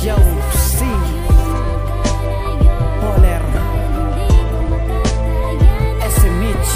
Yo, C Poler SMH.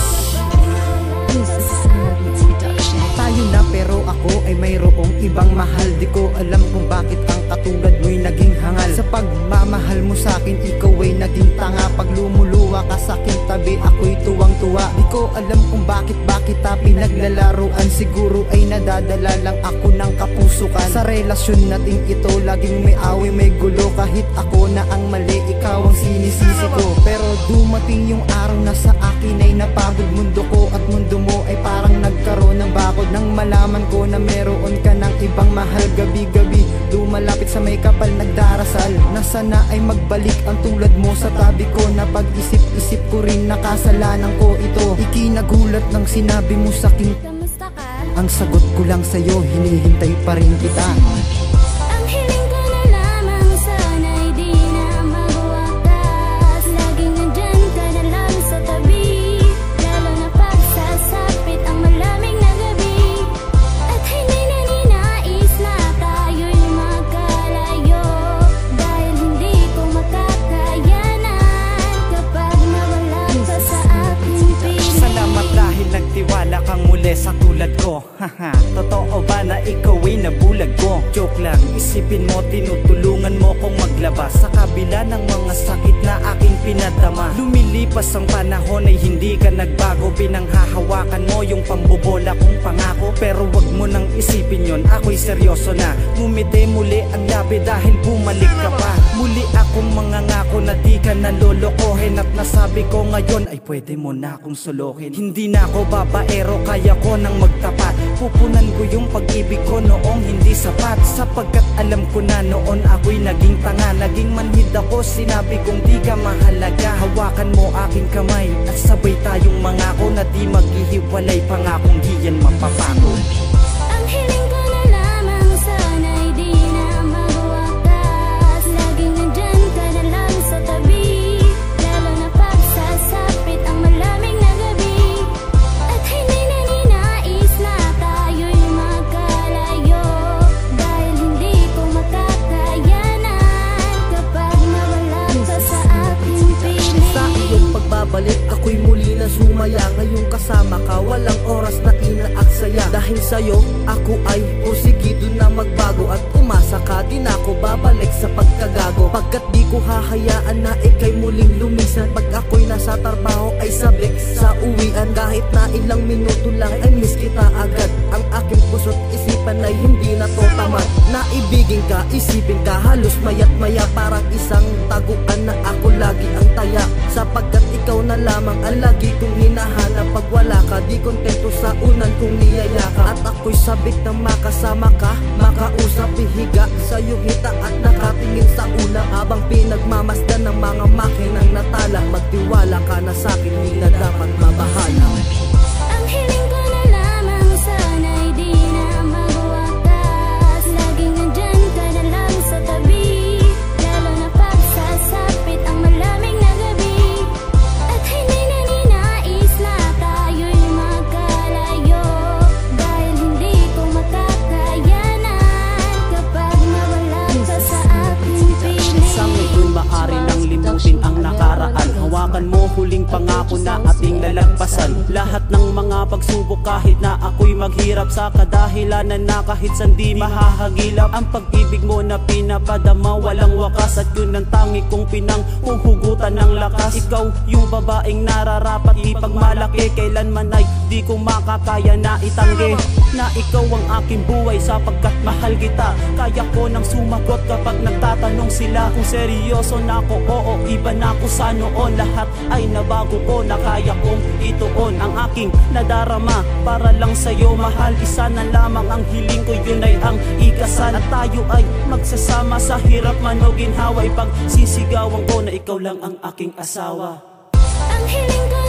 Tayo na pero ako ay mayroong ibang mahal. Di ko alam kung bakit ang katulad mo'y naging hangal. Sa pagmamahal mo sa'kin, ikaw ay naging tanga. Pag lumuluwa ka sa'kin tabi, ako'y tuwang-tuwa. Di ko alam kung bakit kita pinaglalaruan. Siguro ay nadadala lang ako ng kapusukan. Sa relasyon nating ito, laging may away, may gulo. Kahit ako na ang mali, ikaw ang sinisisi ko. Pero dumating yung araw na sa akin ay napagod mundo ko. At mundo mo ay parang nagkaroon ng bakod. Nang malaman ko na meron ka ng ibang mahal. Gabi-gabi lumalapit sa may kapal nagdarasal na sana ay magbalik ang tulad mo sa tabi ko. Na pag-isip-isip ko rin nakasalanan ko ito. Ikinagulat ng sinabi mo sa'kin, kamusta ka? Ang sagot ko lang sa'yo, hinihintay pa rin kita. Ang hiling ko na lamang sana'y di na magwakas. Laging nandyan ka na lang sa tabi, lalo na pagsasapit ang malamig na gabi. At hindi na ninais na tayo'y magkalayo, dahil hindi ko makakayanan kapag nawala ka sa aking piling. Salamat dahil nagtiwala kang muli sa tulad ko. Haha, totoo ba na ikaw ay nabulag ko? Joke lang, isipin mo tinutulungan mo kong maglabas sa kabila ng mga sakit na aking pinadama. Lumilipas ang panahon ay hindi ka nagbago. Pinanghahawakan mo yung pambobola kong pangako. Pero wag mo nang isipin yon, ako'y seryoso na. Ngumiti muli ang labi dahil bumalik ka pa. Muli akong mangangako na di ka nalolokohin. At nasabi ko ngayon ay pwede mo na akong suluhin. Hindi na ako babaero, kaya ko nang magtapat. Pupunan ko yung pag-ibig ko noong hindi sapat. Sapagkat alam ko na noon ako'y naging tanga. Naging manhid ako, sinabi kong di ka mahalaga. Hawakan mo aking kamay at sabay tayong mangako na di maghihiwalay. Pangakong di yan mapapago. Ang hiling ko na lamang sana'y di na magwakas. Laging nandyan ka na lang sa tabi, lalo na pagsasapit ang malamig na gabi. At hindi na ninais na tayo'y magkalayo, dahil hindi ko makakayanan kapag nawala ka sa aking piling. Sa iyong pagbabalik, ako'y muli na sumaya. Ngayong kasama ka, walang oras na inaaksaya. Dahil sa'yo, ako ay porsigido na magbago. At umasa ka, di na ako babalik sa pagkagago. Pagkat di ko hahayaan na ika'y muling lumisan. Pag ako'y nasa trabaho ay sabik sa uwian. Kahit na ilang minuto lang ay miss kita agad. Ang aking puso't isipan ay hindi na to tamad. Naibigin ka, isipin ka, halos mayat maya. Parang isang taguan na ako lagi ang taya. Sapagkat ikaw na lamang ang lagi kong hinahanap. Pag wala ka, di kontento sa unan kong niyayaka. At ako'y sabik na makasama ka, makausap, ihiga sa'yo hita at nakatingin sa ulam. Habang pinagmamasdan ng mga makinang natala. Magtiwala ka na sa'kin, hindi na dapat mabahala. Ang hiling ko na lamang sana'y di na magwakas. Laging nandyan ka na lang sa tabi, lalo na pagsasapit ang malamig na gabi. At hindi na ninais na tayo'y magkalayo, dahil hindi ko makakayanan kapag nawala ka sa aking piling. Sa ngayon maaari nang limutin ang nakaraan. Hawakan mo huling pangako na ating lalagpasan. Lahat ng mga pagsubok kahit na ako'y maghirap. Sa kadahilanan na kahit sandi mahahagilap. Ang pag-ibig mo na pinapadama walang wakas. At yun ang tangi kong pinanghuhugutan ng lakas. Ikaw yung babaeng nararapat ipagmalaki. Kailanman ay di ko makakaya na itanggi na ikaw ang aking buhay. Sapagkat mahal kita, kaya ko nang sumagot kapag nagtatanong sila kung seryoso na ako. Oo, iba na ako sa noon. Lahat ay nabago ko, na kaya kong ituon ang aking nadarama para lang sa'yo mahal. Isa na lamang ang hiling ko, yun ay ang ikasal. At tayo ay magsasama sa hirap man o ginhawa. Ipagsisigawan ko na ikaw lang ang aking asawa. Ang hiling ko